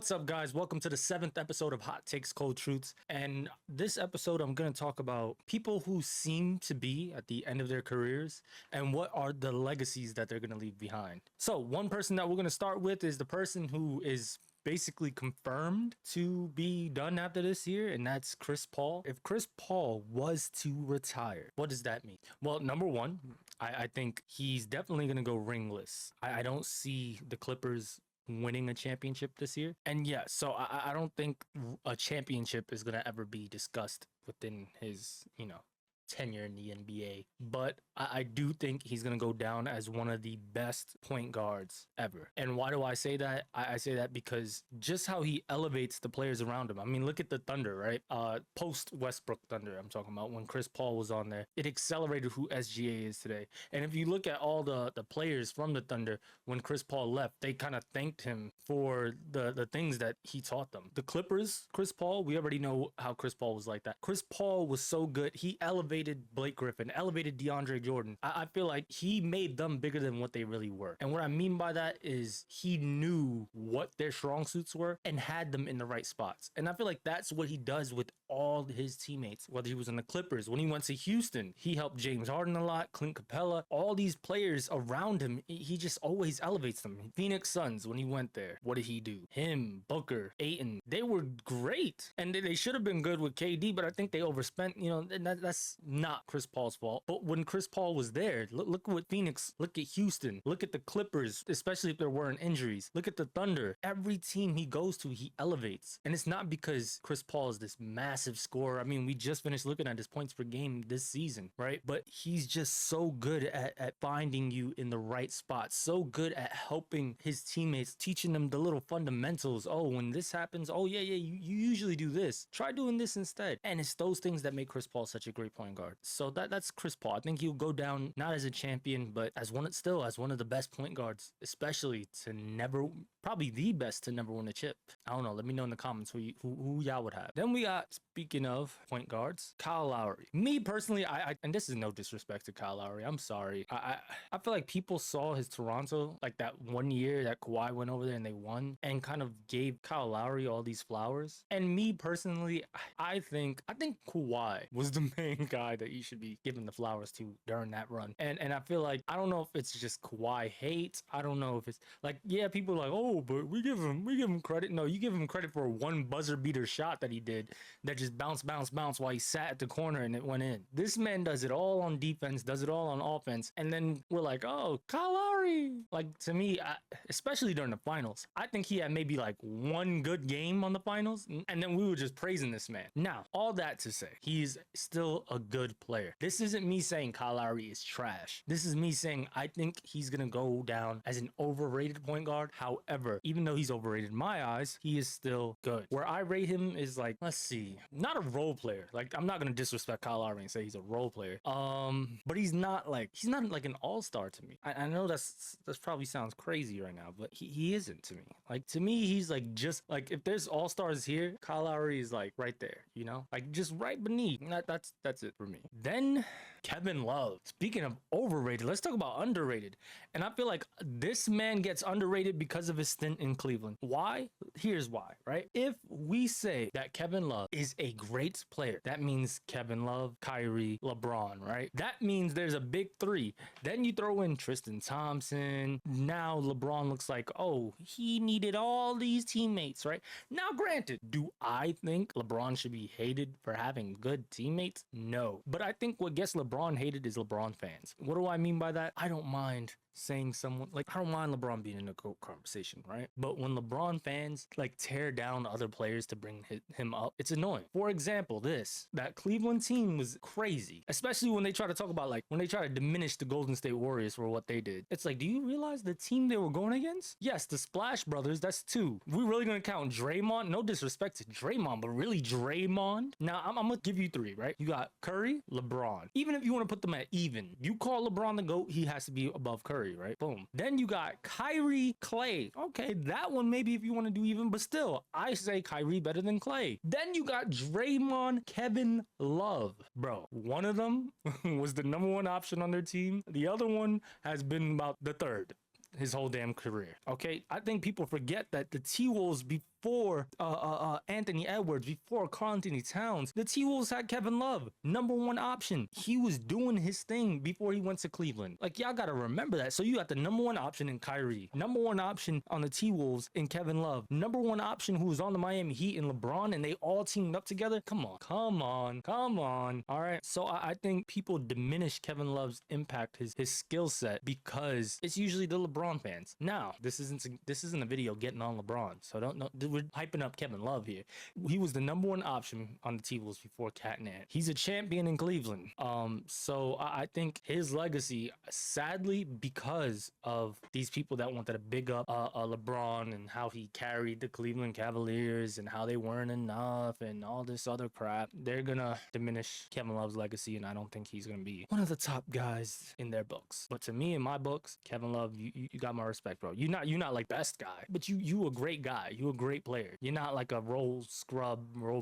What's up, guys? Welcome to the 7th episode of Hot Takes Cold Truths. And this episode, I'm going to talk about people who seem to be at the end of their careers and what are the legacies that they're going to leave behind. So, one person that we're going to start with is the person who is basically confirmed to be done after this year, and that's Chris Paul. If Chris Paul was to retire, what does that mean? Well, number one, I think he's definitely going to go ringless. I don't see the Clippers winning a championship this year. And yeah, so I don't think a championship is going to ever be discussed within his, tenure in the NBA. But I do think he's going to go down as one of the best point guards ever. And why do I say that? I say that because just how he elevates the players around him. I mean, look at the Thunder, right? Post Westbrook Thunder, I'm talking about, when Chris Paul was on there. It accelerated who SGA is today. And if you look at all the players from the Thunder, when Chris Paul left, they kind of thanked him for the things that he taught them. The Clippers, Chris Paul, we already know how Chris Paul was like that. Chris Paul was so good. He elevated Blake Griffin, elevated DeAndre Jordan. I feel like he made them bigger than what they really were. And what I mean by that is he knew what their strong suits were and had them in the right spots. And I feel like that's what he does with all his teammates, whether he was in the Clippers. When he went to Houston, he helped James Harden a lot, Clint Capella, all these players around him. He just always elevates them. Phoenix Suns, when he went there, what did he do? Him, Booker, Ayton, they were great. And they should have been good with KD, but I think they overspent, and that's not Chris Paul's fault. But when Chris Paul was there, look what Phoenix, look at Houston, look at the Clippers, especially if there weren't injuries. Look at the Thunder. Every team he goes to, he elevates. And it's not because Chris Paul is this massive scorer. I mean, we just finished looking at his points per game this season, right? But he's just so good at finding you in the right spot, so good at helping his teammates, teaching them the little fundamentals. Oh, when this happens, oh yeah, you usually do this. Try doing this instead. And it's those things that make Chris Paul such a great point guard. So that's Chris Paul. I think he'll go down not as a champion, but as one of the best point guards, especially to never, probably the best to never win a chip. I don't know. Let me know in the comments who y'all would have. Then we got, speaking of point guards, Kyle Lowry. Me personally, I and this is no disrespect to Kyle Lowry. I'm sorry. I feel like people saw his Toronto, like that one year that Kawhi went over there and they won, and kind of gave Kyle Lowry all these flowers. And me personally, I think Kawhi was the main guy that you should be giving the flowers to during that run. And I feel like, I don't know if it's just Kawhi hate. I don't know if it's like, yeah, people are like, oh, but we give him credit. No, you give him credit for one buzzer beater shot that he did that just bounce while he sat at the corner and it went in. This man does it all on defense, does it all on offense, and then we're like, oh, Kyle Lowry. Like, to me, especially during the finals, I think he had maybe like one good game on the finals, and then we were just praising this man. Now, all that to say, he's still a good player. This isn't me saying Kyle Lowry is trash. This is me saying I think he's gonna go down as an overrated point guard. However, even though he's overrated in my eyes, he is still good. Where I rate him is like, let's see, not a role player. Like, I'm not gonna disrespect Kyle Lowry and say he's a role player. But he's not like an all-star to me. I know that's probably sounds crazy right now, but he isn't to me. Like, to me, he's like, just like, if there's all-stars here, Kyle Lowry is like right there, like just right beneath. That's it for me. Then Kevin Love. Speaking of overrated, let's talk about underrated. And I feel like this man gets underrated because of his stint in Cleveland. Why? Here's why, right? If we say that Kevin Love is a great player, that means Kevin Love, Kyrie, LeBron, right? That means there's a big three. Then you throw in Tristan Thompson. Now LeBron looks like, oh, he needed all these teammates, right? Now, granted, do I think LeBron should be hated for having good teammates? No. But I think what gets LeBron hated is LeBron fans. What do I mean by that? I don't mind saying someone, like, I don't mind LeBron being in a GOAT conversation, right? But when LeBron fans like tear down other players to bring him up, it's annoying. For example, that Cleveland team was crazy, especially when they try to talk about, like, when they try to diminish the Golden State Warriors for what they did. It's like, do you realize the team they were going against? Yes, the Splash Brothers, that's two. We really gonna count Draymond? No disrespect to Draymond, but really Draymond? Now, I'm gonna give you three, right? You got Curry, LeBron. Even if you want to put them at even, you call LeBron the GOAT, he has to be above Curry. Right? Boom. Then you got Kyrie, Clay. Okay, that one maybe if you want to do even, but still, I say Kyrie better than Clay. Then you got Draymond, Kevin Love. Bro, one of them was the number one option on their team. The other one has been about the third his whole damn career. Okay, I think people forget that the T-Wolves before Anthony Edwards, before Karl Anthony Towns, the T-Wolves had Kevin Love, number one option. He was doing his thing before he went to Cleveland. Like, y'all gotta remember that. So you got the number one option in Kyrie, number one option on the T-Wolves in Kevin Love, number one option who was on the Miami Heat in LeBron, and they all teamed up together. Come on. All right. So I think people diminish Kevin Love's impact, his skill set, because it's usually the LeBron fans. Now, this isn't a video getting on LeBron, so we're hyping up Kevin Love here. He was the number one option on the T-Wolves before Cat and Ant. He's a champion in Cleveland. So I think his legacy, sadly, because of these people that wanted to big up LeBron and how he carried the Cleveland Cavaliers and how they weren't enough and all this other crap, they're gonna diminish Kevin Love's legacy, and I don't think he's gonna be one of the top guys in their books. But to me, in my books, Kevin Love, you got my respect, bro. You're not like best guy, but you a great guy. You a great player. You're not like a role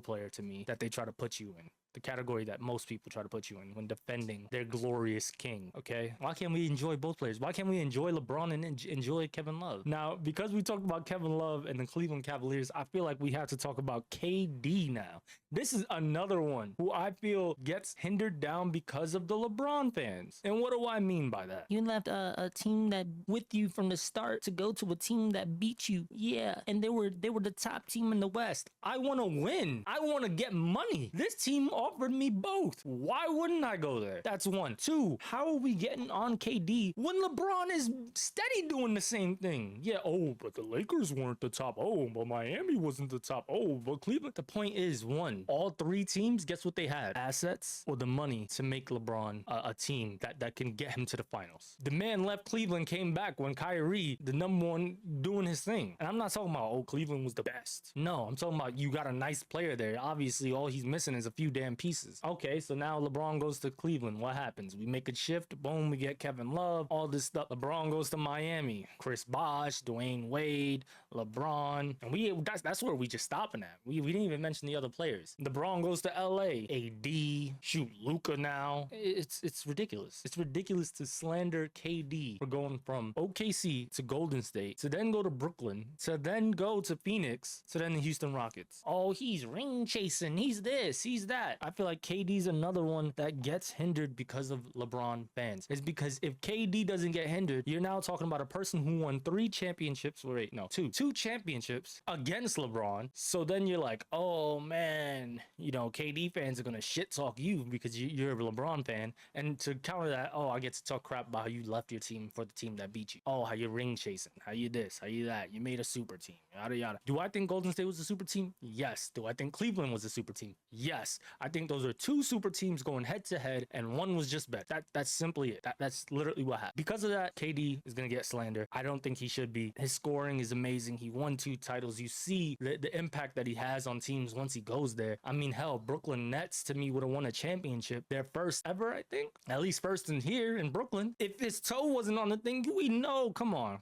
player to me that they try to put you in. The category that most people try to put you in when defending their glorious king, okay? Why can't we enjoy both players? Why can't we enjoy LeBron and enjoy Kevin Love? Now, because we talked about Kevin Love and the Cleveland Cavaliers, I feel like we have to talk about KD now. This is another one who I feel gets hindered down because of the LeBron fans. And what do I mean by that? You left a team that with you from the start to go to a team that beat you. Yeah, and they were the top team in the West. I want to win. I want to get money. This team offered me both. Why wouldn't I go there? That's one. Two, how are we getting on KD when LeBron is steady doing the same thing? Yeah, oh, but the Lakers weren't the top. Oh, but Miami wasn't the top. Oh, but Cleveland. The point is, one, all three teams, guess what they had? Assets or the money to make LeBron a team that can get him to the finals. The man left Cleveland, came back when Kyrie, the number one, doing his thing. And I'm not talking about, oh, Cleveland was the best. No, I'm talking about you got a nice player there. Obviously, all he's missing is a few damn pieces. Okay, so now LeBron goes to Cleveland. What happens? We make a shift. Boom, we get Kevin Love. All this stuff. LeBron goes to Miami. Chris Bosh, Dwayne Wade, LeBron. And that's where we just stopping at. We didn't even mention the other players. LeBron goes to LA. AD. Shoot, Luka now. It's ridiculous. It's ridiculous to slander KD for going from OKC to Golden State, to then go to Brooklyn, to then go to Phoenix, to then the Houston Rockets. Oh, he's ring chasing. He's this. He's that. I feel like KD's another one that gets hindered because of LeBron fans. It's because if KD doesn't get hindered, you're now talking about a person who won two championships against LeBron. So then you're like, oh man, KD fans are gonna shit talk you because you're a LeBron fan. And to counter that, oh, I get to talk crap about how you left your team for the team that beat you. Oh, how you're ring chasing, how you this, how you that. You made a super team, yada yada. Do I think Golden State was a super team? Yes. Do I think Cleveland was a super team? Yes. I think those are two super teams going head to head, and one was just better. That's simply it. That's literally what happened. Because of that, KD is gonna get slander. I don't think he should be. His scoring is amazing. He won 2 titles. You see the impact that he has on teams once he goes there. I mean, hell, Brooklyn Nets to me would have won a championship, their first ever, I think. At least first in here in Brooklyn. If his toe wasn't on the thing, we know. Come on.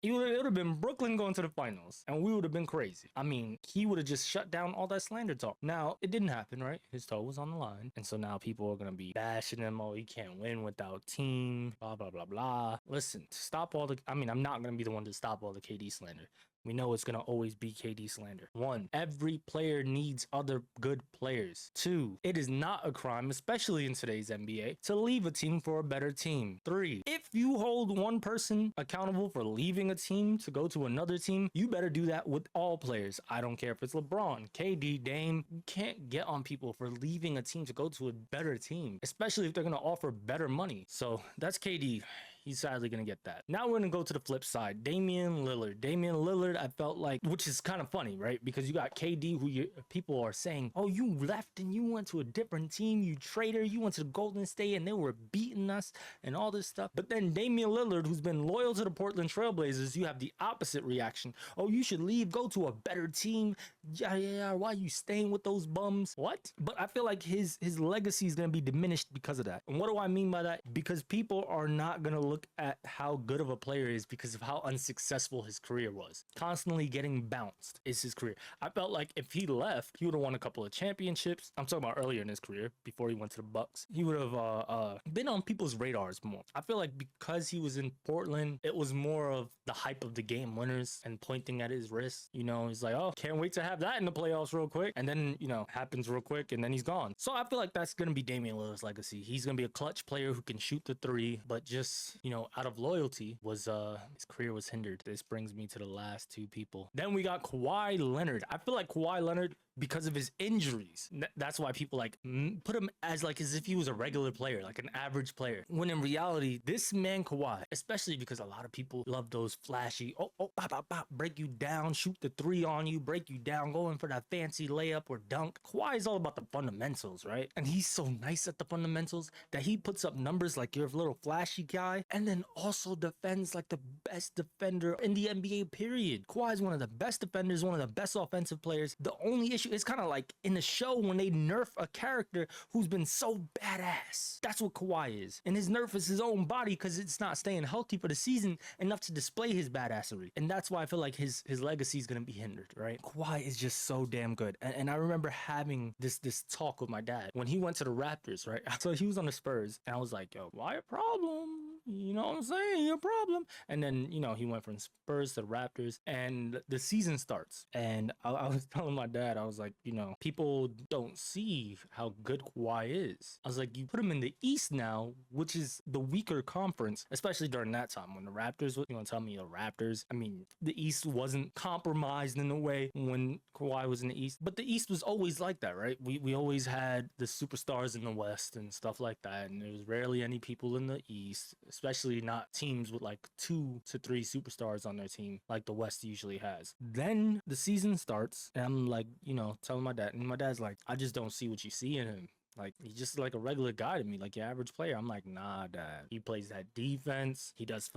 It would have been Brooklyn going to the finals, and we would have been crazy. I mean, he would have just shut down all that slander talk. Now, it didn't happen, right? His toe was on the line, and so now people are gonna be bashing him. Oh, he can't win without team. Blah blah blah blah. Listen, stop all the. I mean, I'm not gonna be the one to stop all the KD slander. We know it's going to always be KD slander. 1, every player needs other good players. 2, it is not a crime, especially in today's NBA, to leave a team for a better team. 3, if you hold one person accountable for leaving a team to go to another team, you better do that with all players. I don't care if it's LeBron, KD, Dame. You can't get on people for leaving a team to go to a better team, especially if they're going to offer better money. So that's KD. He's sadly going to get that. Now we're going to go to the flip side. Damian Lillard, I felt like, which is kind of funny, right? Because you got KD, who people are saying, oh, you left and you went to a different team, you traitor, you went to the Golden State and they were beating us and all this stuff. But then Damian Lillard, who's been loyal to the Portland Trailblazers, you have the opposite reaction. Oh, you should leave, go to a better team. Yeah, why are you staying with those bums? What? But I feel like his legacy is going to be diminished because of that. And what do I mean by that? Because people are not going to look at how good of a player he is because of how unsuccessful his career was. Constantly getting bounced is his career. I felt like if he left, he would have won a couple of championships. I'm talking about earlier in his career, before he went to the Bucks. He would have been on people's radars more. I feel like because he was in Portland, it was more of the hype of the game winners and pointing at his wrist. You know, he's like, oh, can't wait to have that in the playoffs real quick. And then, you know, happens real quick and then he's gone. So I feel like that's going to be Damian Lillard's legacy. He's going to be a clutch player who can shoot the three, but just, you know, out of loyalty was his career was hindered. This brings me to the last two people. Then we got Kawhi Leonard. I feel like Kawhi Leonard, because of his injuries, that's why people like put him as like as if he was a regular player, like an average player, when in reality this man Kawhi, especially because a lot of people love those flashy bop, bop, bop, break you down, shoot the three on you, break you down, going for that fancy layup or dunk. Kawhi is all about the fundamentals, right? And he's so nice at the fundamentals that he puts up numbers like you're a little flashy guy and then also defends like the best defender in the NBA, period. Kawhi is one of the best defenders, one of the best offensive players. The only issue is kind of like in the show when they nerf a character who's been so badass. That's what Kawhi is. And his nerf is his own body because it's not staying healthy for the season enough to display his badassery. And that's why I feel like his legacy is going to be hindered, right? Kawhi is just so damn good. And I remember having this talk with my dad when he went to the Raptors, right? So he was on the Spurs and I was like, yo, why a problem? You know what I'm saying? You're a problem. And then, you know, he went from Spurs to the Raptors and the season starts. And I was telling my dad, I was like, you know, people don't see how good Kawhi is. I was like, you put him in the East now, which is the weaker conference, especially during that time when the Raptors, you want to tell me the Raptors? I mean, the East wasn't compromised in a way when Kawhi was in the East, but the East was always like that, right? We always had the superstars in the West and stuff like that, and there was rarely any people in the East, especially not teams with like 2 to 3 superstars on their team like the West usually has. Then the season starts and I'm like, you know, telling my dad, and my dad's like, I just don't see what you see in him. Like, he's just like a regular guy to me, like your average player. I'm like, nah, dad. He plays that defense. He does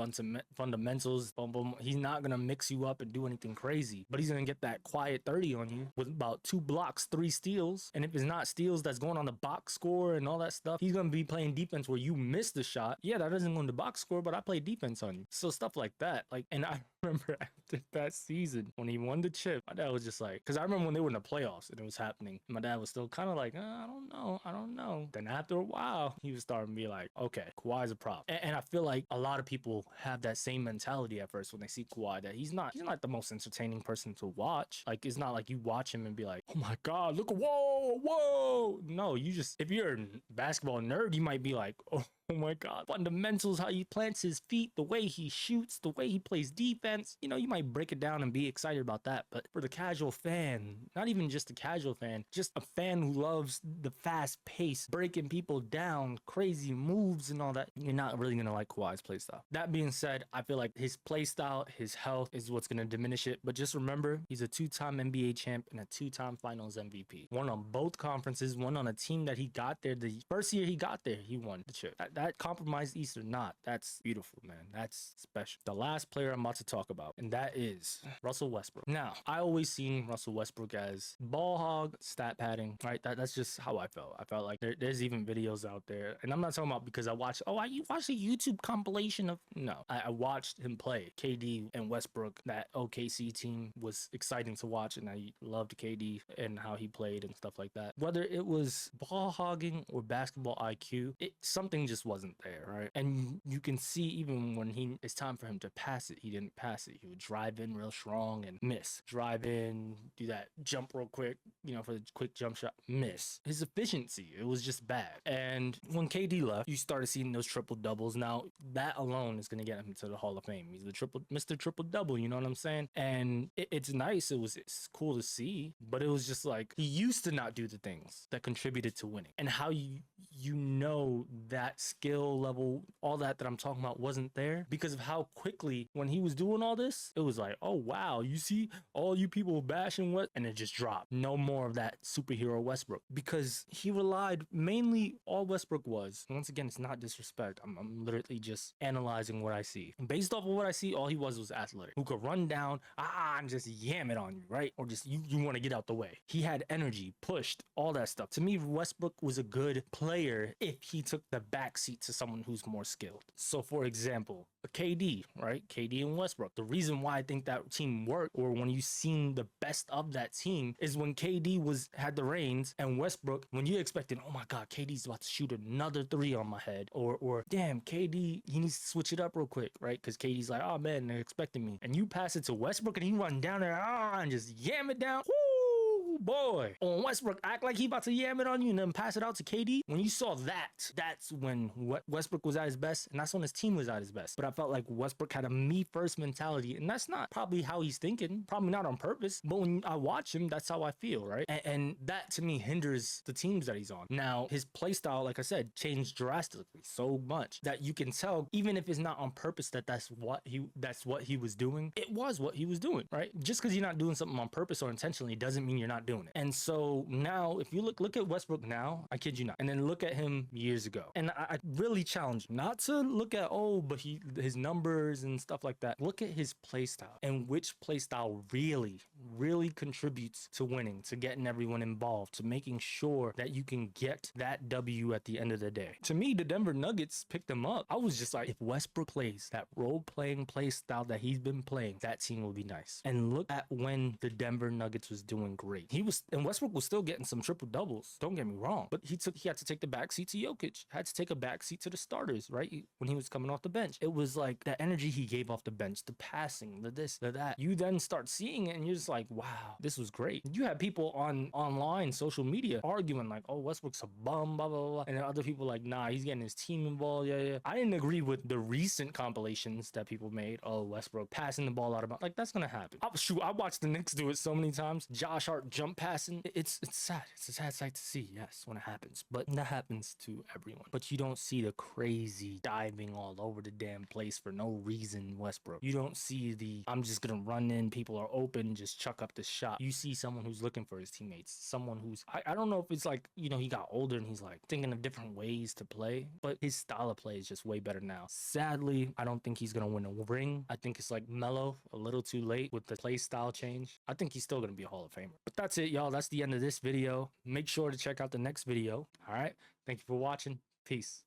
fundamentals. Boom, boom. He's not going to mix you up and do anything crazy, but he's going to get that quiet 30 on you with about 2 blocks, 3 steals. And if it's not steals that's going on the box score and all that stuff, he's going to be playing defense where you miss the shot. Yeah, that doesn't go in the box score, but I play defense on you. So stuff like that. Like, and I remember after that season when he won the chip, my dad was just like, because I remember when they were in the playoffs and it was happening, my dad was still kind of like, I don't know. Then after a while, he was starting to be like, okay, Kawhi's a problem. And I feel like a lot of people have that same mentality at first when they see Kawhi, that he's not the most entertaining person to watch. Like, it's not like you watch him and be like, oh my God, look, whoa. No, you just, if you're a basketball nerd, you might be like, oh my God, fundamentals, how he plants his feet, the way he shoots, the way he plays defense. You know, you might break it down and be excited about that. But for the casual fan, not even just a casual fan, just a fan who loves the fast pace, breaking people down, crazy moves and all that, you're not really going to like Kawhi's play style. That being said, I feel like his play style, his health is what's going to diminish it. But just remember, he's a 2-time NBA champ and a 2-time finals MVP. One on both conferences, one on a team that he got there. The first year he got there, he won the chip. That compromised East or not, that's beautiful, man. That's special. The last player I'm about to talk about, and that is Russell Westbrook. Now, I always seen Russell Westbrook as ball hog, stat padding, right? That's just how I felt. I felt like there's even videos out there, and I'm not talking about because I watched a YouTube compilation of, no. I watched him play. KD and Westbrook, that OKC team was exciting to watch, and I loved KD and how he played and stuff like that. Whether it was ball hogging or basketball IQ, something just wasn't there, right? And you can see even when it's time for him to pass it, he didn't pass it. He would drive in real strong and miss. Drive in, do that jump real quick, you know, for the quick jump shot, miss. His efficiency, it was just bad. And when KD left, you started seeing those triple doubles. Now, that alone is going to get him to the Hall of Fame. He's the Mr. Triple Double, you know what I'm saying? And it's nice. It's cool to see, but it was just like, he used to not do the things that contributed to winning. And how you know that skill level, all that I'm talking about wasn't there because of how quickly when he was doing all this, it was like, oh wow, you see all you people bashing what, and it just dropped. No more of that superhero Westbrook because he relied mainly, all Westbrook was, once again, it's not disrespect, I'm literally just analyzing what I see. And based off of what I see, all he was athletic, who could run down and just yam it on you, right? Or just you want to get out the way. He had energy, pushed, all that stuff. To me, Westbrook was a good player if he took the back backseat to someone who's more skilled. So for example, KD, right? KD and Westbrook. The reason why I think that team worked, or when you seen the best of that team, is when KD had the reins, and Westbrook, when you expected, oh my God, KD's about to shoot another three on my head, or damn, KD, he needs to switch it up real quick, right? Because KD's like, oh man, they're expecting me. And you pass it to Westbrook and he run down there and just yam it down. Woo, boy. On Westbrook, act like he about to yam it on you and then pass it out to KD. When you saw that, that's when Westbrook was at his best, and that's when his team was at his best. But I felt like Westbrook had a me first mentality, and that's not probably how he's thinking, probably not on purpose, but when I watch him, that's how I feel, right? And that to me hinders the teams that he's on. Now, his play style, like I said, changed drastically so much that you can tell, even if it's not on purpose, that's what he was doing. It was what he was doing, right? Just because you're not doing something on purpose or intentionally doesn't mean you're not doing it. And so now, if you look at Westbrook now, I kid you not, and then look at him years ago, and I really challenge you not to look at, but his numbers and stuff like that. Look at his play style and which play style really contributes to winning, to getting everyone involved, to making sure that you can get that W at the end of the day. To me, the Denver Nuggets picked them up. I was just like, if Westbrook plays that role-playing play style that he's been playing, that team will be nice. And look at when the Denver Nuggets was doing great. And Westbrook was still getting some triple doubles. Don't get me wrong, but he had to take the backseat to Jokic, had to take a backseat to the starters, right? When he was coming off the bench, it was like the energy he gave off the bench, the passing, the this, the that. You then start seeing it, and you're just like, wow, this was great. You had people online, social media, arguing like, oh, Westbrook's a bum, blah blah blah, and then other people like, nah, he's getting his team involved. Yeah. I didn't agree with the recent compilations that people made. Oh, Westbrook passing the ball out of bounds. Like, that's gonna happen. I watched the Knicks do it so many times. Josh Hart jump passing. It's sad. It's a sad sight to see, yes, when it happens. But that happens to everyone. But you don't see the crazy diving all over the damn place for no reason, Westbrook. You don't see the, I'm just gonna run in, people are open, just chuck up the shot. You see someone who's looking for his teammates. Someone who's, I don't know if it's like, he got older and he's like thinking of different ways to play, but his style of play is just way better now. Sadly, I don't think he's gonna win a ring. I think it's like Melo, a little too late with the play style change. I think he's still gonna be a Hall of Famer. But that's it, y'all. That's the end of this video. Make sure to check out the next video. All right. Thank you for watching. Peace.